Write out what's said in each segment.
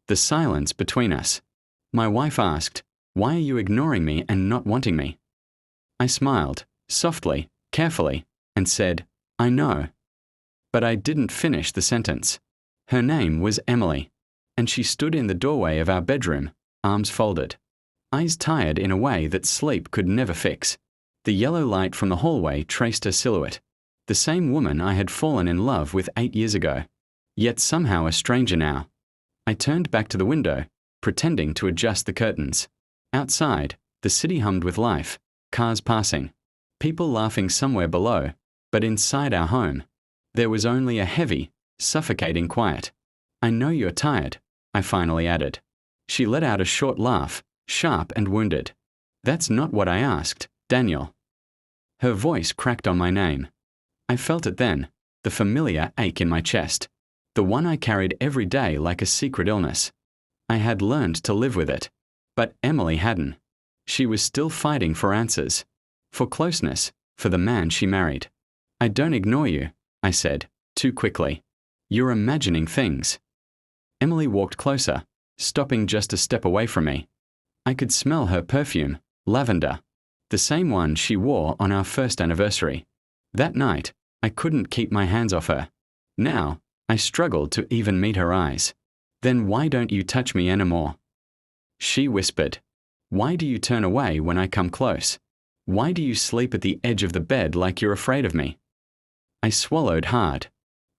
the silence between us. My wife asked, "Why are you ignoring me and not wanting me?" I smiled, softly, carefully, and said, "I know." But I didn't finish the sentence. Her name was Emily, and she stood in the doorway of our bedroom, arms folded, eyes tired in a way that sleep could never fix. The yellow light from the hallway traced her silhouette, the same woman I had fallen in love with 8 years ago, yet somehow a stranger now. I turned back to the window, pretending to adjust the curtains. Outside, the city hummed with life, cars passing, people laughing somewhere below, but inside our home, there was only a heavy, suffocating quiet. "I know you're tired," I finally added. She let out a short laugh, sharp and wounded. "That's not what I asked, Daniel." Her voice cracked on my name. I felt it then, the familiar ache in my chest, the one I carried every day like a secret illness. I had learned to live with it, but Emily hadn't. She was still fighting for answers, for closeness, for the man she married. "I don't ignore you," I said, too quickly. "You're imagining things." Emily walked closer, stopping just a step away from me. I could smell her perfume, lavender, the same one she wore on our first anniversary. That night, I couldn't keep my hands off her. Now, I struggled to even meet her eyes. "Then why don't you touch me anymore?" She whispered. "Why do you turn away when I come close? Why do you sleep at the edge of the bed like you're afraid of me?" I swallowed hard.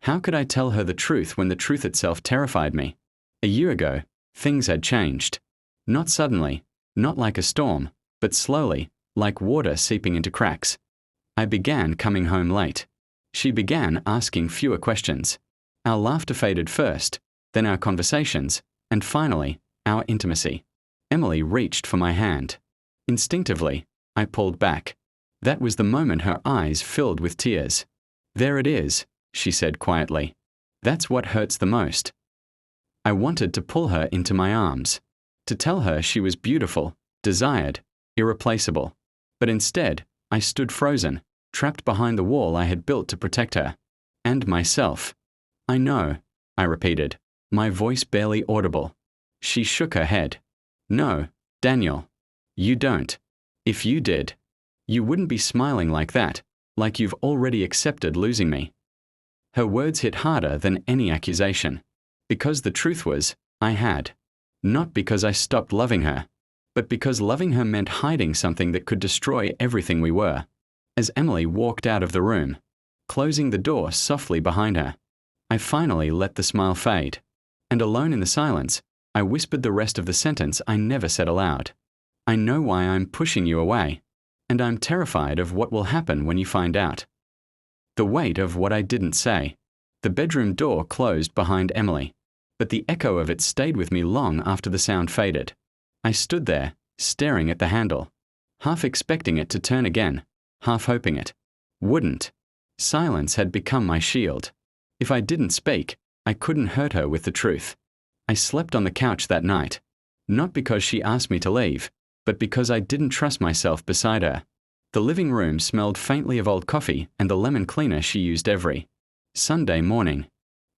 How could I tell her the truth when the truth itself terrified me? A year ago, things had changed. Not suddenly, not like a storm, but slowly, like water seeping into cracks. I began coming home late. She began asking fewer questions. Our laughter faded first, then our conversations, and finally, our intimacy. Emily reached for my hand. Instinctively, I pulled back. That was the moment her eyes filled with tears. "There it is," she said quietly. "That's what hurts the most." I wanted to pull her into my arms, to tell her she was beautiful, desired, irreplaceable. But instead, I stood frozen, trapped behind the wall I had built to protect her. And myself. "I know," I repeated, my voice barely audible. She shook her head. "No, Daniel. You don't. If you did, you wouldn't be smiling like that, like you've already accepted losing me." Her words hit harder than any accusation, because the truth was, I had. Not because I stopped loving her, but because loving her meant hiding something that could destroy everything we were. As Emily walked out of the room, closing the door softly behind her, I finally let the smile fade, and alone in the silence, I whispered the rest of the sentence I never said aloud. "I know why I'm pushing you away, and I'm terrified of what will happen when you find out." The weight of what I didn't say. The bedroom door closed behind Emily, but the echo of it stayed with me long after the sound faded. I stood there, staring at the handle, half expecting it to turn again, half hoping it wouldn't. Silence had become my shield. If I didn't speak, I couldn't hurt her with the truth. I slept on the couch that night, not because she asked me to leave, but because I didn't trust myself beside her. The living room smelled faintly of old coffee and the lemon cleaner she used every Sunday morning.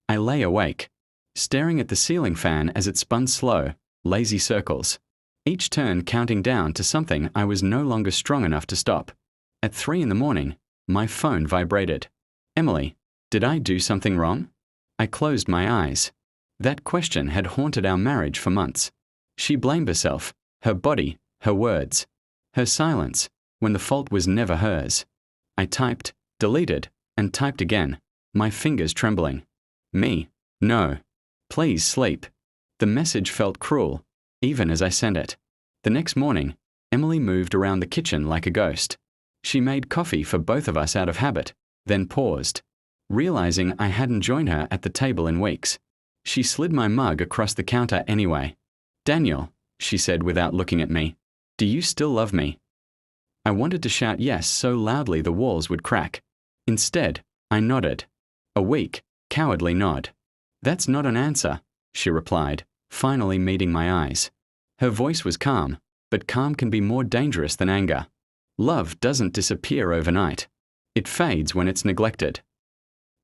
I lay awake, staring at the ceiling fan as it spun slow, lazy circles, each turn counting down to something I was no longer strong enough to stop. At 3 in the morning, my phone vibrated. "Emily, did I do something wrong?" I closed my eyes. That question had haunted our marriage for months. She blamed herself, her body, her words, her silence, when the fault was never hers. I typed, deleted, and typed again, my fingers trembling. "Me? No. Please sleep." The message felt cruel, even as I sent it. The next morning, Emily moved around the kitchen like a ghost. She made coffee for both of us out of habit, then paused, realizing I hadn't joined her at the table in weeks. She slid my mug across the counter anyway. "Daniel," she said without looking at me, "do you still love me?" I wanted to shout yes so loudly the walls would crack. Instead, I nodded. A weak, cowardly nod. "That's not an answer," she replied, finally meeting my eyes. Her voice was calm, but calm can be more dangerous than anger. Love doesn't disappear overnight. It fades when it's neglected.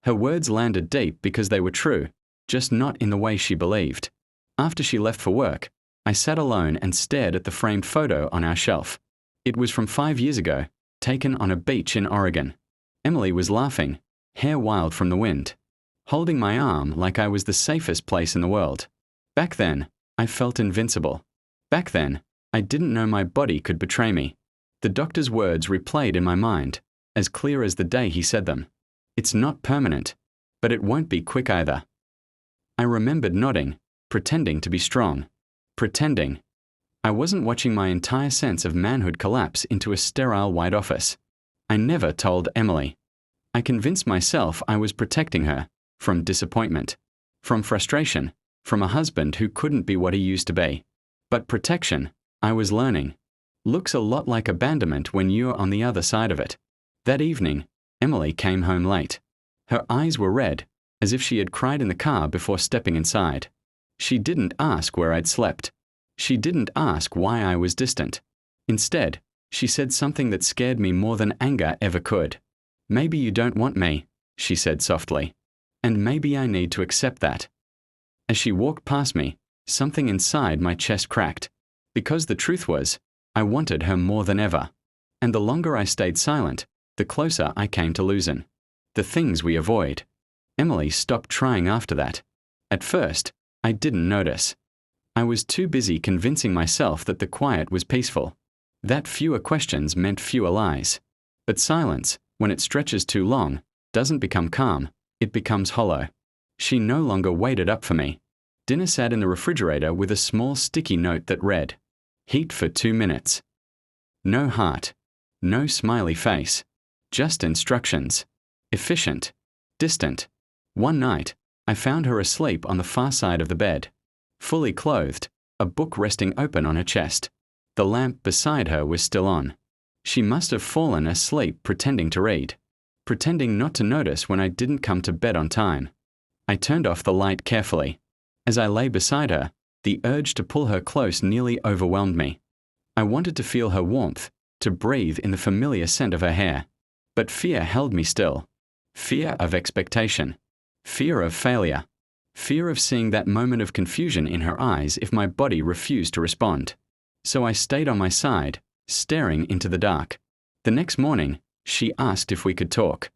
Her words landed deep because they were true, just not in the way she believed. After she left for work, I sat alone and stared at the framed photo on our shelf. It was from 5 years ago, taken on a beach in Oregon. Emily was laughing, hair wild from the wind, holding my arm like I was the safest place in the world. Back then, I felt invincible. Back then, I didn't know my body could betray me. The doctor's words replayed in my mind, as clear as the day he said them. It's not permanent, but it won't be quick either. I remembered nodding, pretending to be strong. Pretending. I wasn't watching my entire sense of manhood collapse into a sterile white office. I never told Emily. I convinced myself I was protecting her from disappointment, from frustration, from a husband who couldn't be what he used to be. But protection, I was learning, looks a lot like abandonment when you're on the other side of it. That evening, Emily came home late. Her eyes were red, as if she had cried in the car before stepping inside. She didn't ask where I'd slept. She didn't ask why I was distant. Instead, she said something that scared me more than anger ever could. "Maybe you don't want me," she said softly, "and maybe I need to accept that." As she walked past me, something inside my chest cracked, because the truth was, I wanted her more than ever. And the longer I stayed silent, the closer I came to losing. The things we avoid. Emily stopped trying after that. At first, I didn't notice. I was too busy convincing myself that the quiet was peaceful, that fewer questions meant fewer lies. But silence, when it stretches too long, doesn't become calm, it becomes hollow. She no longer waited up for me. Dinner sat in the refrigerator with a small sticky note that read, "Heat for 2 minutes." No heart, no smiley face, just instructions. Efficient, distant. One night, I found her asleep on the far side of the bed, fully clothed, a book resting open on her chest. The lamp beside her was still on. She must have fallen asleep pretending to read, pretending not to notice when I didn't come to bed on time. I turned off the light carefully. As I lay beside her, the urge to pull her close nearly overwhelmed me. I wanted to feel her warmth, to breathe in the familiar scent of her hair. But fear held me still. Fear of expectation. Fear of failure. Fear of seeing that moment of confusion in her eyes if my body refused to respond. So I stayed on my side, staring into the dark. The next morning, she asked if we could talk.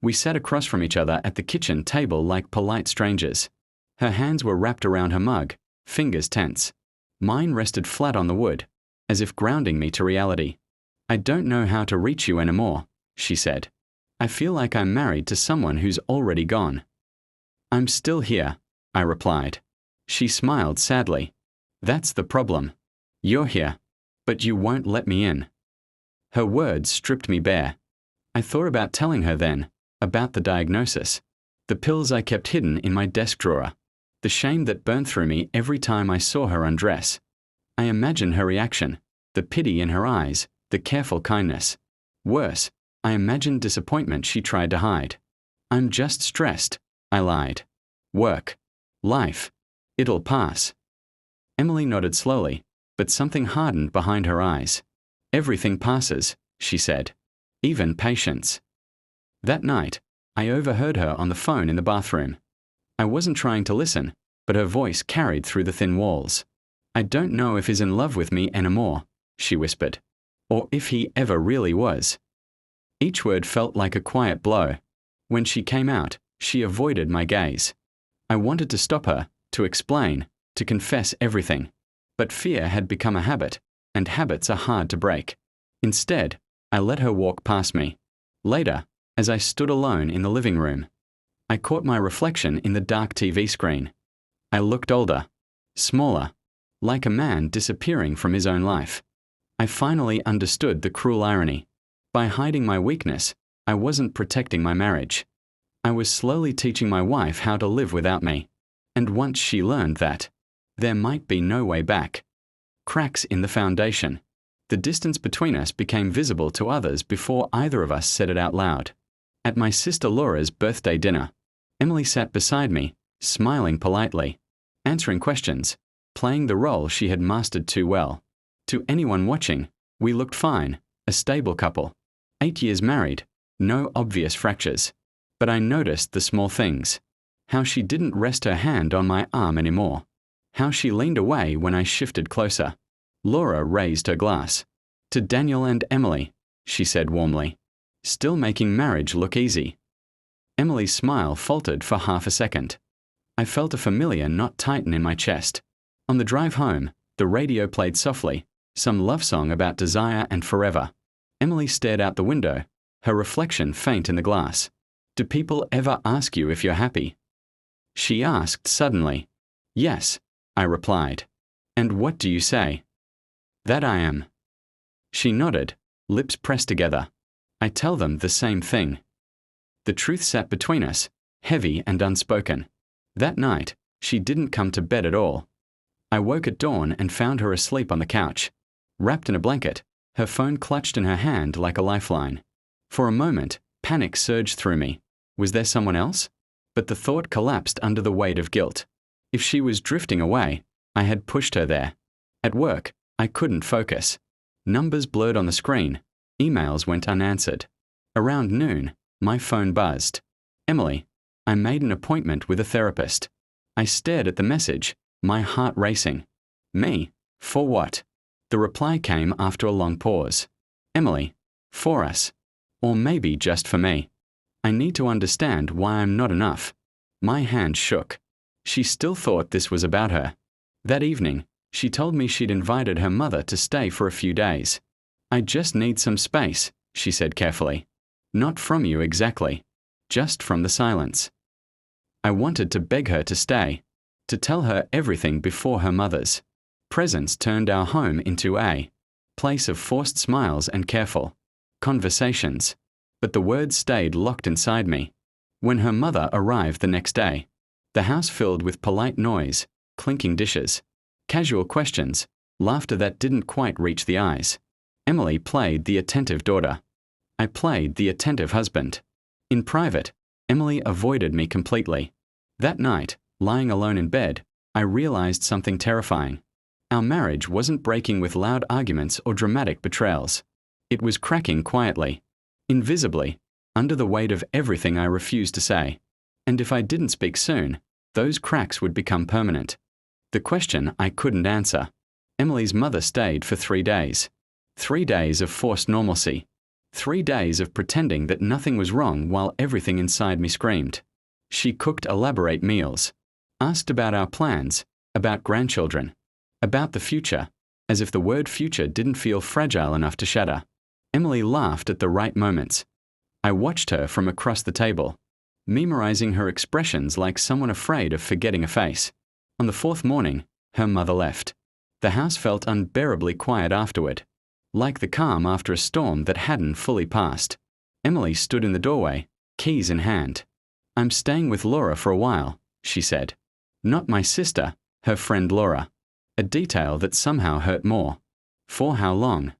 We sat across from each other at the kitchen table like polite strangers. Her hands were wrapped around her mug, fingers tense. Mine rested flat on the wood, as if grounding me to reality. "I don't know how to reach you anymore," she said. "I feel like I'm married to someone who's already gone." "I'm still here," I replied. She smiled sadly. "That's the problem. You're here, but you won't let me in." Her words stripped me bare. I thought about telling her then, about the diagnosis, the pills I kept hidden in my desk drawer, the shame that burned through me every time I saw her undress. I imagined her reaction, the pity in her eyes, the careful kindness. Worse, I imagined disappointment she tried to hide. "I'm just stressed," I lied. "Work. Life. It'll pass." Emily nodded slowly, but something hardened behind her eyes. "Everything passes," she said. "Even patience." That night, I overheard her on the phone in the bathroom. I wasn't trying to listen, but her voice carried through the thin walls. "I don't know if he's in love with me anymore," she whispered, "or if he ever really was." Each word felt like a quiet blow. When she came out, she avoided my gaze. I wanted to stop her, to explain, to confess everything. But fear had become a habit, and habits are hard to break. Instead, I let her walk past me. Later, as I stood alone in the living room, I caught my reflection in the dark TV screen. I looked older, smaller, like a man disappearing from his own life. I finally understood the cruel irony. By hiding my weakness, I wasn't protecting my marriage. I was slowly teaching my wife how to live without me. And once she learned that, there might be no way back. Cracks in the foundation. The distance between us became visible to others before either of us said it out loud. At my sister Laura's birthday dinner, Emily sat beside me, smiling politely, answering questions, playing the role she had mastered too well. To anyone watching, we looked fine, a stable couple. 8 years married, no obvious fractures. But I noticed the small things. How she didn't rest her hand on my arm anymore. how she leaned away when I shifted closer. Laura raised her glass. "To Daniel and Emily," she said warmly. "Still making marriage look easy." Emily's smile faltered for half a second. I felt a familiar knot tighten in my chest. On the drive home, the radio played softly, some love song about desire and forever. Emily stared out the window, her reflection faint in the glass. "Do people ever ask you if you're happy?" She asked suddenly. "Yes," I replied. "And what do you say?" "That I am." She nodded, lips pressed together. "I tell them the same thing." The truth sat between us, heavy and unspoken. That night, she didn't come to bed at all. I woke at dawn and found her asleep on the couch. Wrapped in a blanket, her phone clutched in her hand like a lifeline. For a moment, panic surged through me. Was there someone else? But the thought collapsed under the weight of guilt. If she was drifting away, I had pushed her there. At work, I couldn't focus. Numbers blurred on the screen. Emails went unanswered. Around noon, my phone buzzed. "Emily, I made an appointment with a therapist." I stared at the message, my heart racing. "Me? For what?" The reply came after a long pause. "Emily, for us. Or maybe just for me. I need to understand why I'm not enough." My hand shook. She still thought this was about her. That evening, she told me she'd invited her mother to stay for a few days. "I just need some space," she said carefully. "Not from you exactly. Just from the silence." I wanted to beg her to stay, to tell her everything before her mother's. Presence turned our home into a place of forced smiles and careful conversations. But the words stayed locked inside me. When her mother arrived the next day, the house filled with polite noise, clinking dishes, casual questions, laughter that didn't quite reach the eyes. Emily played the attentive daughter. I played the attentive husband. In private, Emily avoided me completely. That night, lying alone in bed, I realized something terrifying. Our marriage wasn't breaking with loud arguments or dramatic betrayals. It was cracking quietly, invisibly, under the weight of everything I refused to say. And if I didn't speak soon, those cracks would become permanent. The question I couldn't answer. Emily's mother stayed for 3 days. 3 days of forced normalcy. 3 days of pretending that nothing was wrong while everything inside me screamed. She cooked elaborate meals, asked about our plans, about grandchildren, about the future, as if the word future didn't feel fragile enough to shatter. Emily laughed at the right moments. I watched her from across the table, memorizing her expressions like someone afraid of forgetting a face. On the 4th morning, her mother left. The house felt unbearably quiet afterward, like the calm after a storm that hadn't fully passed. Emily stood in the doorway, keys in hand. "I'm staying with Laura for a while," she said. Not my sister, her friend Laura. A detail that somehow hurt more. For how long?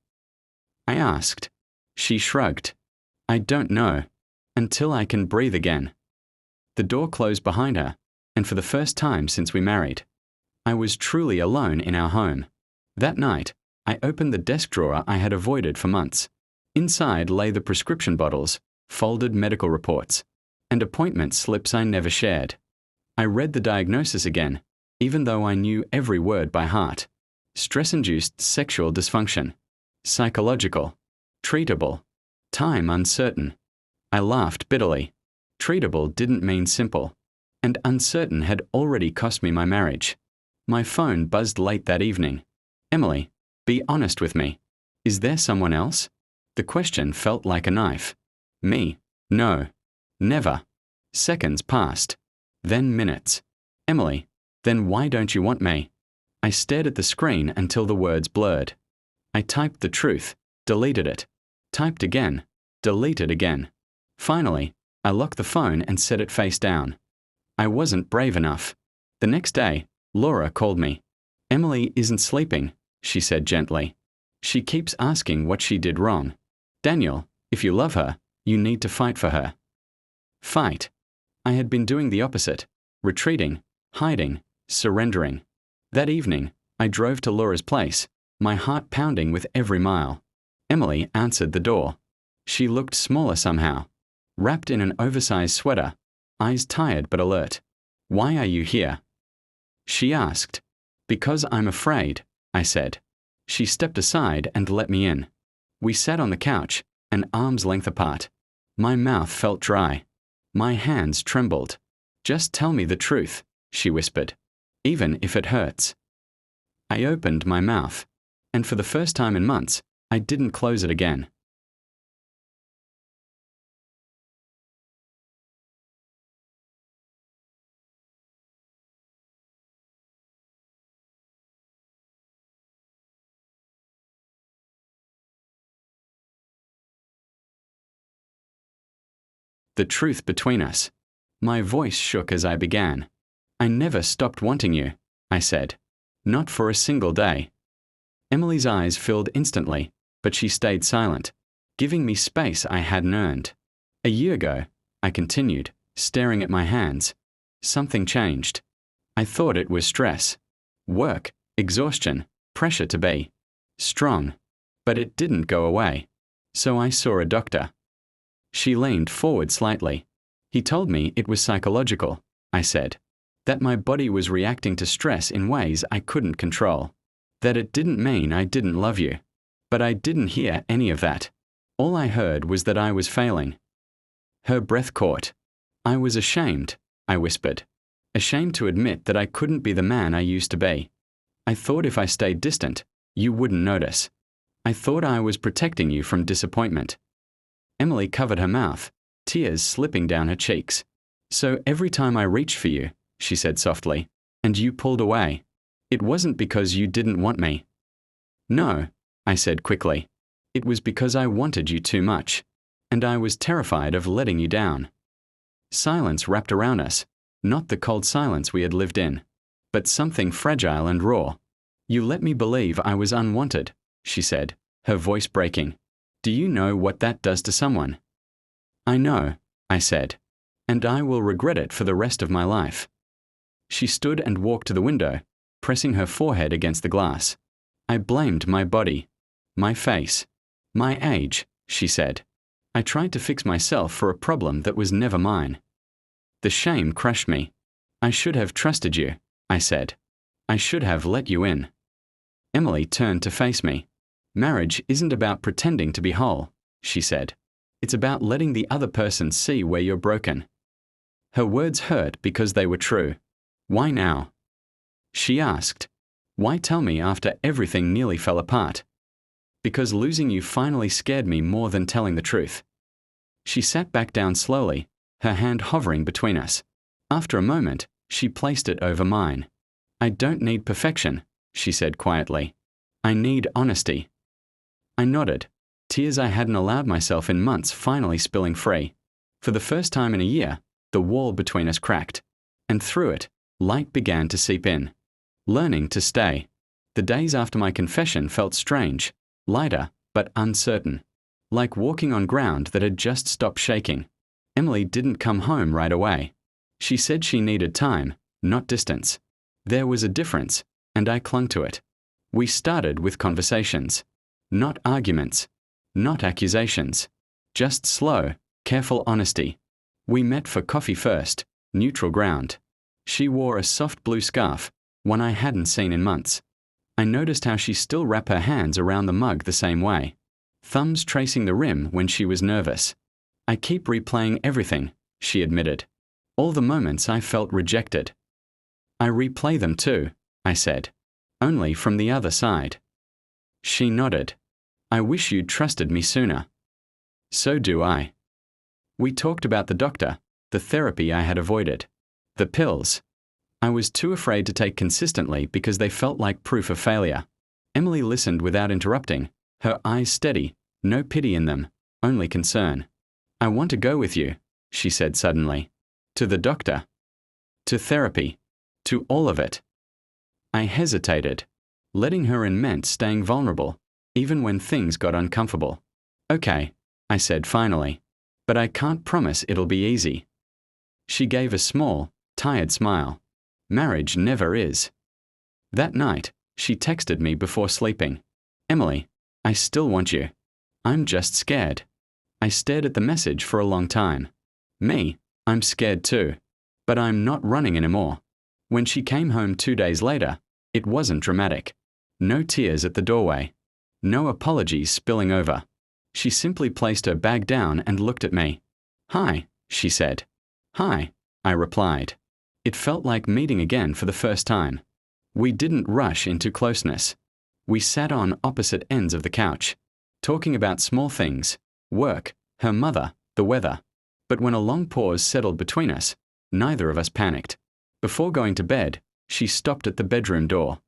I asked. She shrugged. "I don't know. Until I can breathe again." The door closed behind her, and for the first time since we married, I was truly alone in our home. That night, I opened the desk drawer I had avoided for months. Inside lay the prescription bottles, folded medical reports, and appointment slips I never shared. I read the diagnosis again, even though I knew every word by heart. Stress-induced sexual dysfunction. Psychological. Treatable. Time uncertain. I laughed bitterly. Treatable didn't mean simple. And uncertain had already cost me my marriage. My phone buzzed late that evening. "Emily, be honest with me. Is there someone else?" The question felt like a knife. Me? No. Never. Seconds passed. Then minutes. "Emily, then why don't you want me?" I stared at the screen until the words blurred. I typed the truth, deleted it, typed again, deleted again. Finally, I locked the phone and set it face down. I wasn't brave enough. The next day, Laura called me. "Emily isn't sleeping," she said gently. "She keeps asking what she did wrong. Daniel, if you love her, you need to fight for her." Fight. I had been doing the opposite, retreating, hiding, surrendering. That evening, I drove to Laura's place, my heart pounding with every mile. Emily answered the door. She looked smaller somehow, wrapped in an oversized sweater, eyes tired but alert. "Why are you here?" She asked. Because I'm afraid, I said. She stepped aside and let me in. We sat on the couch, an arm's length apart. My mouth felt dry. My hands trembled. Just tell me the truth, she whispered, even if it hurts. I opened my mouth, and for the first time in months, I didn't close it again. The truth between us. My voice shook as I began. I never stopped wanting you, I said. Not for a single day. Emily's eyes filled instantly, but she stayed silent, giving me space I hadn't earned. A year ago, I continued, staring at my hands. Something changed. I thought it was stress. Work, exhaustion, pressure to be strong. But it didn't go away. So I saw a doctor. She leaned forward slightly. He told me it was psychological, I said. That my body was reacting to stress in ways I couldn't control. That it didn't mean I didn't love you. But I didn't hear any of that. All I heard was that I was failing. Her breath caught. I was ashamed, I whispered. Ashamed to admit that I couldn't be the man I used to be. I thought if I stayed distant, you wouldn't notice. I thought I was protecting you from disappointment. Emily covered her mouth, tears slipping down her cheeks. So every time I reached for you, she said softly, and you pulled away, it wasn't because you didn't want me. No, I said quickly. It was because I wanted you too much, and I was terrified of letting you down. Silence wrapped around us, not the cold silence we had lived in, but something fragile and raw. You let me believe I was unwanted, she said, her voice breaking. Do you know what that does to someone? I know, I said, and I will regret it for the rest of my life. She stood and walked to the window, pressing her forehead against the glass. I blamed my body, my face, my age, she said. I tried to fix myself for a problem that was never mine. The shame crushed me. I should have trusted you, I said. I should have let you in. Emily turned to face me. Marriage isn't about pretending to be whole, she said. It's about letting the other person see where you're broken. Her words hurt because they were true. Why now? She asked. Why tell me after everything nearly fell apart? Because losing you finally scared me more than telling the truth. She sat back down slowly, her hand hovering between us. After a moment, she placed it over mine. I don't need perfection, she said quietly. I need honesty. I nodded, tears I hadn't allowed myself in months finally spilling free. For the first time in a year, the wall between us cracked, and through it, light began to seep in. Learning to stay. The days after my confession felt strange, lighter but uncertain, like walking on ground that had just stopped shaking. Emily didn't come home right away. She said she needed time, not distance. There was a difference, and I clung to it. We started with conversations. Not arguments, not accusations, just slow, careful honesty. We met for coffee first, neutral ground. She wore a soft blue scarf, one I hadn't seen in months. I noticed how she still wrapped her hands around the mug the same way, thumbs tracing the rim when she was nervous. I keep replaying everything, she admitted. All the moments I felt rejected. I replay them too, I said, only from the other side. She nodded. I wish you'd trusted me sooner. So do I. We talked about the doctor, the therapy I had avoided, the pills. I was too afraid to take consistently because they felt like proof of failure. Emily listened without interrupting, her eyes steady, no pity in them, only concern. I want to go with you, she said suddenly. To the doctor. To therapy. To all of it. I hesitated. Letting her in meant staying vulnerable, even when things got uncomfortable. Okay, I said finally, but I can't promise it'll be easy. She gave a small, tired smile. Marriage never is. That night, she texted me before sleeping. Emily, I still want you. I'm just scared. I stared at the message for a long time. Me, I'm scared too. But I'm not running anymore. When she came home 2 days later, It wasn't dramatic. No tears at the doorway. No apologies spilling over. She simply placed her bag down and looked at me. "Hi," she said. "Hi," I replied. It felt like meeting again for the first time. We didn't rush into closeness. We sat on opposite ends of the couch, talking about small things, work, her mother, the weather. But when a long pause settled between us, neither of us panicked. Before going to bed, she stopped at the bedroom door.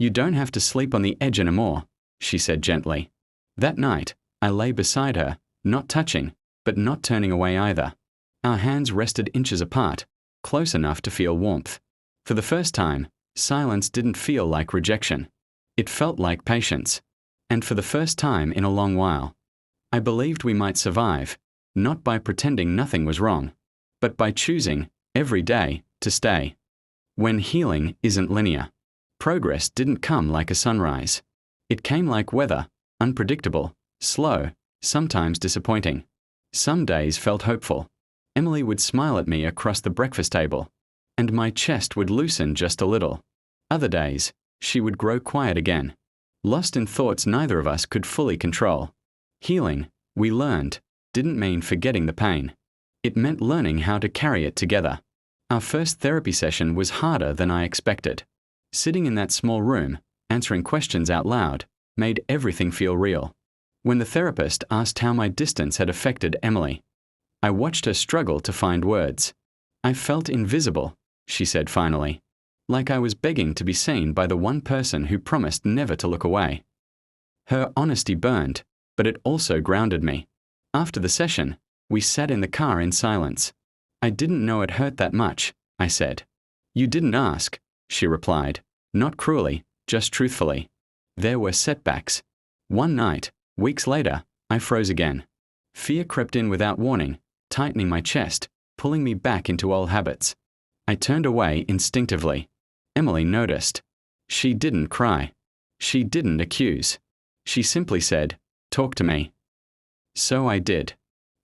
"You don't have to sleep on the edge anymore," she said gently. That night, I lay beside her, not touching, but not turning away either. Our hands rested inches apart, close enough to feel warmth. For the first time, silence didn't feel like rejection. It felt like patience. And for the first time in a long while, I believed we might survive, not by pretending nothing was wrong, but by choosing, every day, to stay. When healing isn't linear, progress didn't come like a sunrise. It came like weather, unpredictable, slow, sometimes disappointing. Some days felt hopeful. Emily would smile at me across the breakfast table, and my chest would loosen just a little. Other days, she would grow quiet again, lost in thoughts neither of us could fully control. Healing, we learned, didn't mean forgetting the pain. It meant learning how to carry it together. Our first therapy session was harder than I expected. Sitting in that small room, answering questions out loud, made everything feel real. When the therapist asked how my distance had affected Emily, I watched her struggle to find words. "I felt invisible," she said finally, like I was begging to be seen by the one person who promised never to look away. Her honesty burned, but it also grounded me. After the session, we sat in the car in silence. "I didn't know it hurt that much," I said. "You didn't ask," she replied, not cruelly, just truthfully. There were setbacks. One night, weeks later, I froze again. Fear crept in without warning, tightening my chest, pulling me back into old habits. I turned away instinctively. Emily noticed. She didn't cry. She didn't accuse. She simply said, "Talk to me." So I did.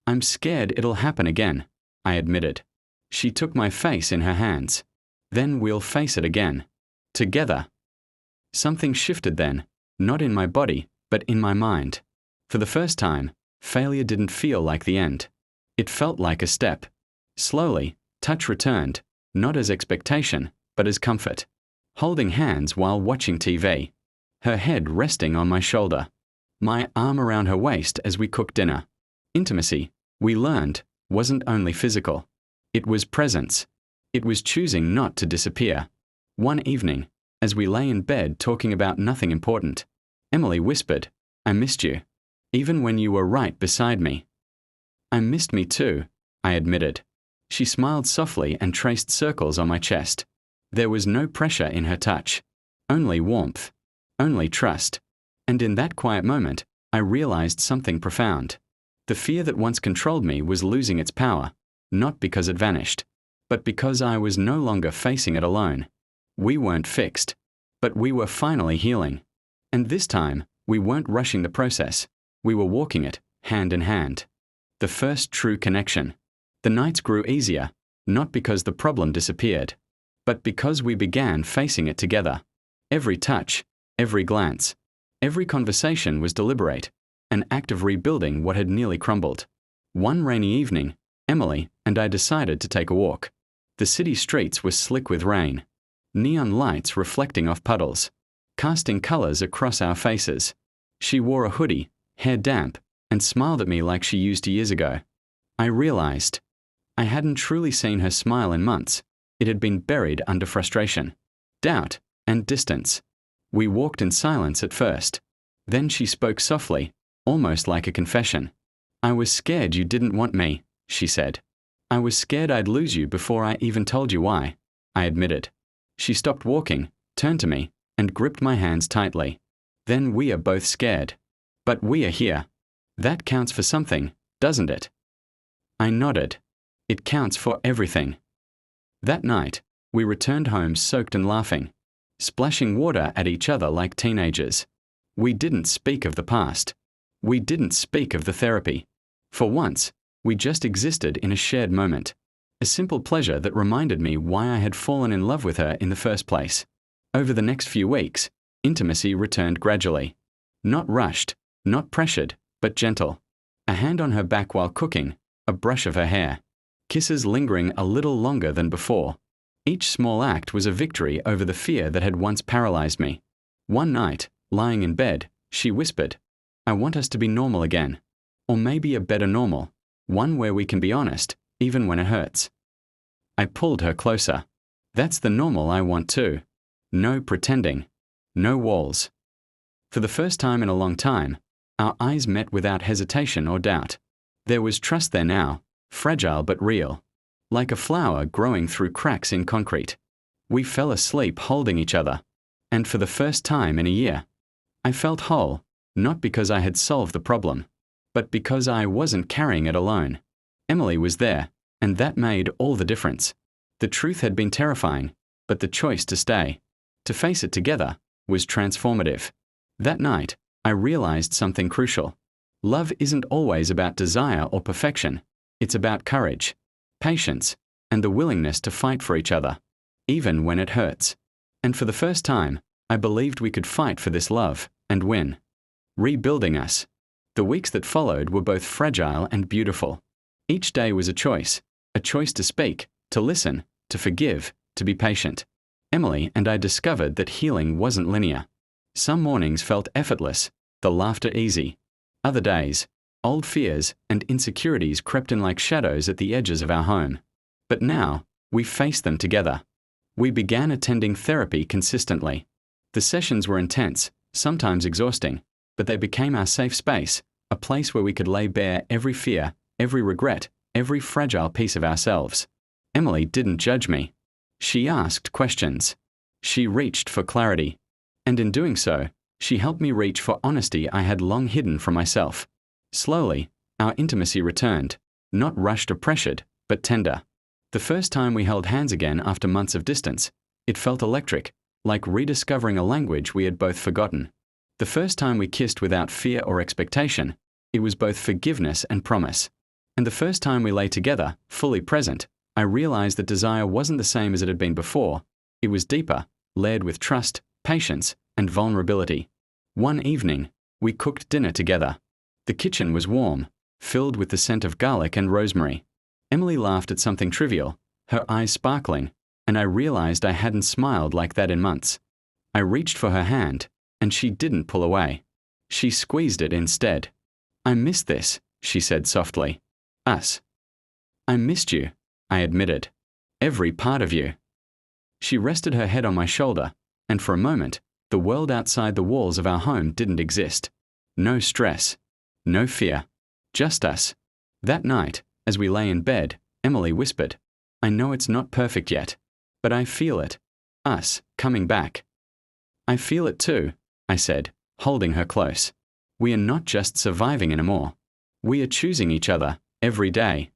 "I'm scared it'll happen again," I admitted. She took my face in her hands. "Then we'll face it again. Together." Something shifted then, not in my body, but in my mind. For the first time, failure didn't feel like the end. It felt like a step. Slowly, touch returned, not as expectation, but as comfort. Holding hands while watching TV. Her head resting on my shoulder. My arm around her waist as we cooked dinner. Intimacy, we learned, wasn't only physical. It was presence. It was choosing not to disappear. One evening, as we lay in bed talking about nothing important, Emily whispered, "I missed you, even when you were right beside me." "I missed me too," I admitted. She smiled softly and traced circles on my chest. There was no pressure in her touch, only warmth, only trust. And in that quiet moment, I realized something profound. The fear that once controlled me was losing its power, not because it vanished, but because I was no longer facing it alone. We weren't fixed, but we were finally healing. And this time, we weren't rushing the process. We were walking it, hand in hand. The first true connection. The nights grew easier, not because the problem disappeared, but because we began facing it together. Every touch, every glance, every conversation was deliberate, an act of rebuilding what had nearly crumbled. One rainy evening, Emily and I decided to take a walk. The city streets were slick with rain, neon lights reflecting off puddles, casting colors across our faces. She wore a hoodie, hair damp, and smiled at me like she used years ago. I realized I hadn't truly seen her smile in months. It had been buried under frustration, doubt, and distance. We walked in silence at first. Then she spoke softly, almost like a confession. "I was scared you didn't want me," she said. "I was scared I'd lose you before I even told you why," I admitted. She stopped walking, turned to me, and gripped my hands tightly. "Then we are both scared. But we are here. That counts for something, doesn't it?" I nodded. It counts for everything. That night, we returned home soaked and laughing, splashing water at each other like teenagers. We didn't speak of the past. We didn't speak of the therapy. For once, we just existed in a shared moment. A simple pleasure that reminded me why I had fallen in love with her in the first place. Over the next few weeks, intimacy returned gradually. Not rushed, not pressured, but gentle. A hand on her back while cooking, a brush of her hair. Kisses lingering a little longer than before. Each small act was a victory over the fear that had once paralyzed me. One night, lying in bed, she whispered, "I want us to be normal again. Or maybe a better normal, one where we can be honest, even when it hurts." I pulled her closer. That's the normal I want too. No pretending. No walls. For the first time in a long time, our eyes met without hesitation or doubt. There was trust there now, fragile but real. Like a flower growing through cracks in concrete. We fell asleep holding each other. And for the first time in a year, I felt whole, not because I had solved the problem, but because I wasn't carrying it alone. Emily was there, and that made all the difference. The truth had been terrifying, but the choice to stay, to face it together, was transformative. That night, I realized something crucial. Love isn't always about desire or perfection. It's about courage, patience, and the willingness to fight for each other, even when it hurts. And for the first time, I believed we could fight for this love and win. Rebuilding us. The weeks that followed were both fragile and beautiful. Each day was a choice to speak, to listen, to forgive, to be patient. Emily and I discovered that healing wasn't linear. Some mornings felt effortless, the laughter easy. Other days, old fears and insecurities crept in like shadows at the edges of our home. But now, we faced them together. We began attending therapy consistently. The sessions were intense, sometimes exhausting, but they became our safe space, a place where we could lay bare every fear, every regret, every fragile piece of ourselves. Emily didn't judge me. She asked questions. She reached for clarity. And in doing so, she helped me reach for honesty I had long hidden from myself. Slowly, our intimacy returned, not rushed or pressured, but tender. The first time we held hands again after months of distance, it felt electric, like rediscovering a language we had both forgotten. The first time we kissed without fear or expectation, it was both forgiveness and promise. And the first time we lay together, fully present, I realized that desire wasn't the same as it had been before. It was deeper, layered with trust, patience, and vulnerability. One evening, we cooked dinner together. The kitchen was warm, filled with the scent of garlic and rosemary. Emily laughed at something trivial, her eyes sparkling, and I realized I hadn't smiled like that in months. I reached for her hand, and she didn't pull away. She squeezed it instead. "I missed this," she said softly. "Us." "I missed you," I admitted. "Every part of you." She rested her head on my shoulder, and for a moment, the world outside the walls of our home didn't exist. No stress, no fear, just us. That night, as we lay in bed, Emily whispered, "I know it's not perfect yet, but I feel it. Us, coming back." "I feel it too," I said, holding her close. "We are not just surviving anymore. We are choosing each other, every day."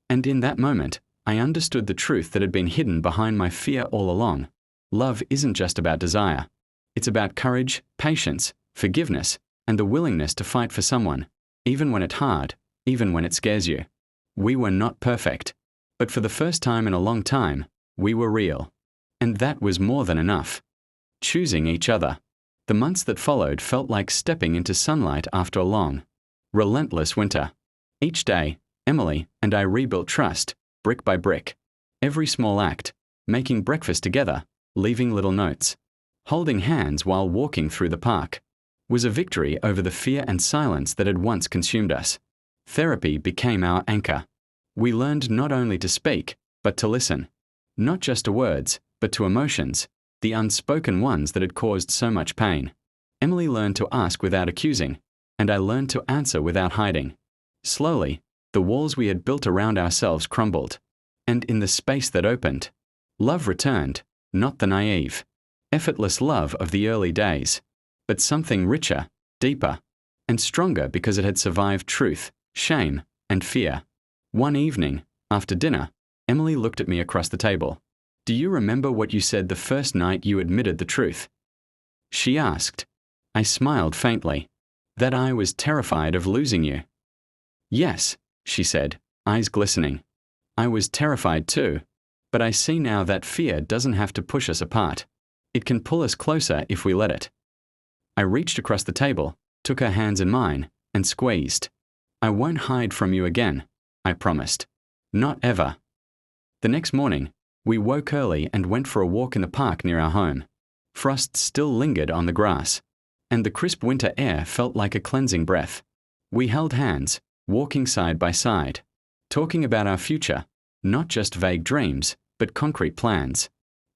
And in that moment, I understood the truth that had been hidden behind my fear all along. Love isn't just about desire. It's about courage, patience, forgiveness, and the willingness to fight for someone, even when it's hard, even when it scares you. We were not perfect, but for the first time in a long time, we were real. And that was more than enough. Choosing each other. The months that followed felt like stepping into sunlight after a long, relentless winter. Each day, Emily and I rebuilt trust, brick by brick. Every small act, making breakfast together, leaving little notes, holding hands while walking through the park, was a victory over the fear and silence that had once consumed us. Therapy became our anchor. We learned not only to speak, but to listen. Not just to words, but to emotions, the unspoken ones that had caused so much pain. Emily learned to ask without accusing, and I learned to answer without hiding. Slowly, the walls we had built around ourselves crumbled. And in the space that opened, love returned, not the naive, effortless love of the early days, but something richer, deeper, and stronger because it had survived truth, shame, and fear. One evening, after dinner, Emily looked at me across the table. "Do you remember what you said the first night you admitted the truth?" She asked. I smiled faintly. That I was terrified of losing you. "Yes," she said, eyes glistening. "I was terrified too, but I see now that fear doesn't have to push us apart. It can pull us closer if we let it. I reached across the table, took her hands in mine, and squeezed. I won't hide from you again, I promised. Not ever. The next morning, we woke early and went for a walk in the park near our home. Frost still lingered on the grass, and the crisp winter air felt like a cleansing breath. We held hands, walking side by side, talking about our future, not just vague dreams, but concrete plans,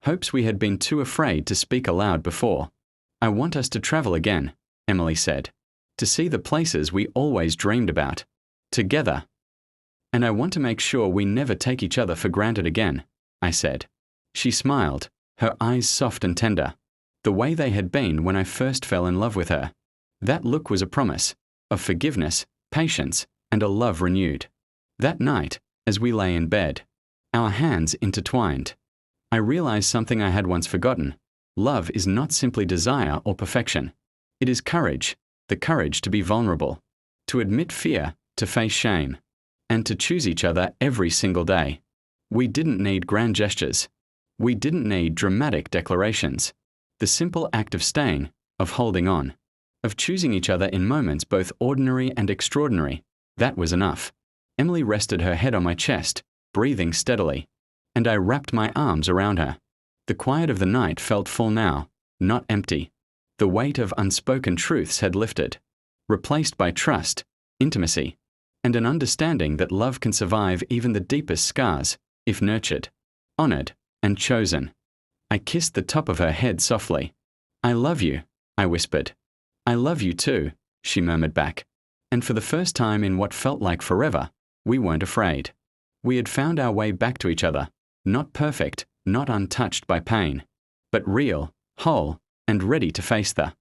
hopes we had been too afraid to speak aloud before. I want us to travel again, Emily said, to see the places we always dreamed about, together. And I want to make sure we never take each other for granted again, I said. She smiled, her eyes soft and tender, the way they had been when I first fell in love with her. That look was a promise of forgiveness, patience, and a love renewed. That night, as we lay in bed, our hands intertwined, I realized something I had once forgotten. Love is not simply desire or perfection. It is courage, the courage to be vulnerable, to admit fear, to face shame, and to choose each other every single day. We didn't need grand gestures. We didn't need dramatic declarations. The simple act of staying, of holding on, of choosing each other in moments both ordinary and extraordinary, that was enough. Emily rested her head on my chest, breathing steadily, and I wrapped my arms around her. The quiet of the night felt full now, not empty. The weight of unspoken truths had lifted, replaced by trust, intimacy, and an understanding that love can survive even the deepest scars, if nurtured, honored, and chosen. I kissed the top of her head softly. I love you, I whispered. I love you too, she murmured back. And for the first time in what felt like forever, we weren't afraid. We had found our way back to each other, not perfect, not untouched by pain, but real, whole, and ready to face the